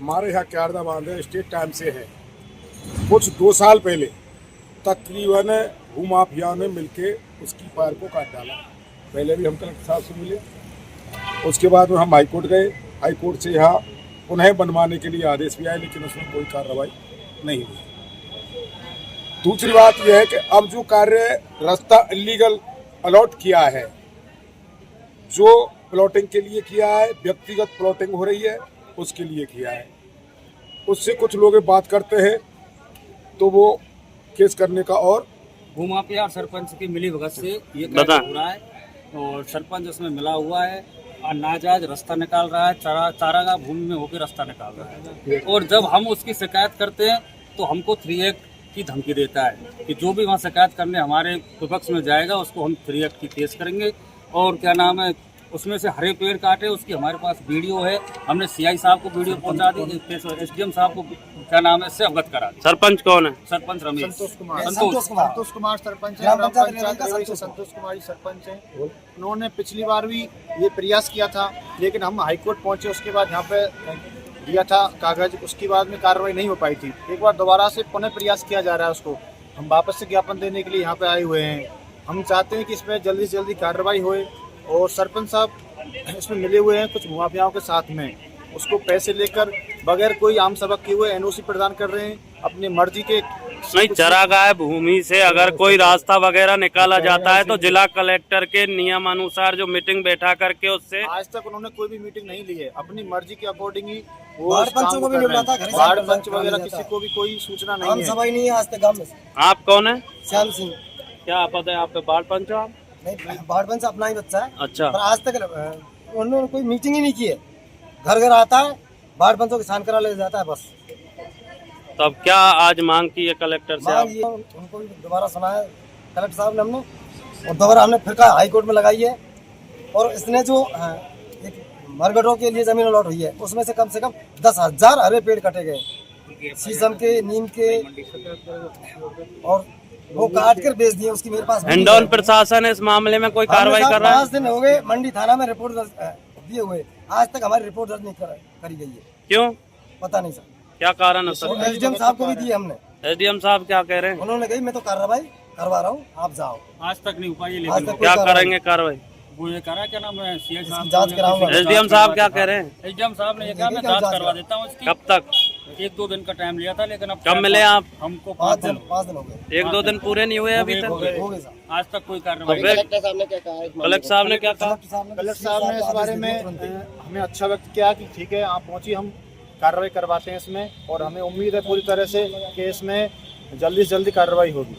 हमारे यहाँ क्यारदा बांध है, स्टेट टाइम से है। कुछ 2 साल पहले तकरीबन भूमाफिया ने मिलके उसकी पैर को काट डाला। पहले भी हम कलेक्टर साहब से मिले, उसके बाद में हम हाईकोर्ट गए। हाईकोर्ट से यहाँ पुनः बनवाने के लिए आदेश भी आए, लेकिन उसमें कोई कार्रवाई नहीं हुई। दूसरी बात यह है कि अब जो कार्य रास्ता इलीगल अलॉट किया है, जो प्लॉटिंग के लिए किया है, व्यक्तिगत प्लॉटिंग हो रही है उसके लिए किया है, उससे कुछ लोग बात करते हैं तो वो केस करने का और भूमाफिया और सरपंच की मिली भगत से ये कार्य हो रहा है। और सरपंच उसमें मिला हुआ है और नाजायज रास्ता निकाल रहा है, चारागाह भूमि में होकर रास्ता निकाल रहा है। और जब हम उसकी शिकायत करते हैं तो हमको 3 एक्ट की धमकी देता है कि जो भी वहाँ शिकायत करने हमारे विपक्ष में जाएगा उसको हम 3 एक्ट की केस करेंगे। और क्या नाम है, उसमें से हरे पेड़ काटे उसकी हमारे पास वीडियो है। हमने सीआई साहब को वीडियो पहुंचा दी, एसडीएम साहब को क्या नाम है इससे अवगत करा दी। सरपंच कौन है? सरपंच रमेश संतोष कुमार सरपंच है। ग्राम पंचायत रेवड़ी से संतोष कुमार जी सरपंच हैं। उन्होंने पिछली बार भी ये प्रयास किया था, लेकिन हम हाईकोर्ट पहुंचे, उसके बाद यहाँ पे दिया था कागज, उसके बाद में कार्रवाई नहीं हो पाई थी। एक बार दोबारा से पुनः प्रयास किया जा रहा है, उसको हम वापस से ज्ञापन देने के लिए यहाँ पे आए हुए हैं। हम चाहते हैं कि इसमें जल्दी से जल्दी कार्रवाई होए। और सरपंच साहब इसमें मिले हुए हैं कुछ मुआफियाओं के साथ में, उसको पैसे लेकर बगैर कोई आम सबक किए हुए एनओसी प्रदान कर रहे हैं अपनी मर्जी के। नहीं, चरागाह भूमि से अगर कोई रास्ता वगैरह निकाला जाता है तो जिला कलेक्टर के नियमानुसार जो मीटिंग बैठा करके उससे आज तक उन्होंने कोई भी मीटिंग नहीं ली है। अपनी मर्जी के अकॉर्डिंग ही वो वार्ड पंच वगैरह किसी को भी कोई सूचना नहीं है। आज तक गाँव में। आप कौन है? श्याम सिंह। क्या पद है आप पे? वार्ड पंच हो आप? नहीं, वार्ड पंच अपना ही बच्चा है। अच्छा, पर आज तक उन्होंने कोई मीटिंग ही नहीं की है। घर घर आता है, वार्ड पंचों के साइन करा ले जाता है बस। तो अब क्या आज मांग की है कलेक्टर से आप? उनको भी दोबारा सुना है कलेक्टर साहब ने हमने, और दोबारा हमने फिर कहा हाई कोर्ट में लगाई है। और इसने जो एक मरगटों के लिए जमीन अलॉट हुई है उसमें से कम 10,000 हरे पेड़ कटे गए, शीशम के, नीम के, और वो काट कर बेच दिए। उसकी मेरे पास हिंडौन प्रशासन इस मामले में कोई कार्रवाई कर रहा है? 5 दिन हो गए मंडी थाना में रिपोर्ट दिए हुए, आज तक हमारी रिपोर्ट दर्ज नहीं करी गई है। क्यों? पता नहीं सर, क्या कारण है सर? एसडीएम साहब को भी दिए हमने। एसडीएम साहब क्या कह रहे हैं? उन्होंने कही मैं तो कार्रवाई करवा रहा हूँ, आप जाओ। आज तक नहीं हो पाई, आज लेकिन तक क्या करेंगे कार्रवाई? वो ये करा क्या नाम है, सीआई साहब जांच कराऊंगा। एसडीएम साहब क्या कह रहे हैं? एसडीएम साहब ने ये कहा मैं जांच करवा देता हूँ इसकी। कब तक? 1-2 दिन का टाइम लिया था, लेकिन अब कब मिले आप? हमको 5 दिन हो गए। 1-2 दिन पूरे नहीं हुए अभी तक? हो गए सर। आज तक कोई कार्रवाई। कलेक्टर साहब ने क्या कहा? कलेक्टर साहब ने इस बारे में हमें अच्छा व्यक्त किया कि ठीक है आप पहुंची, हम कार्रवाई करवाते हैं इसमें। और हमें उम्मीद है पूरी तरह से कि इसमें जल्दी से जल्दी कार्रवाई होगी।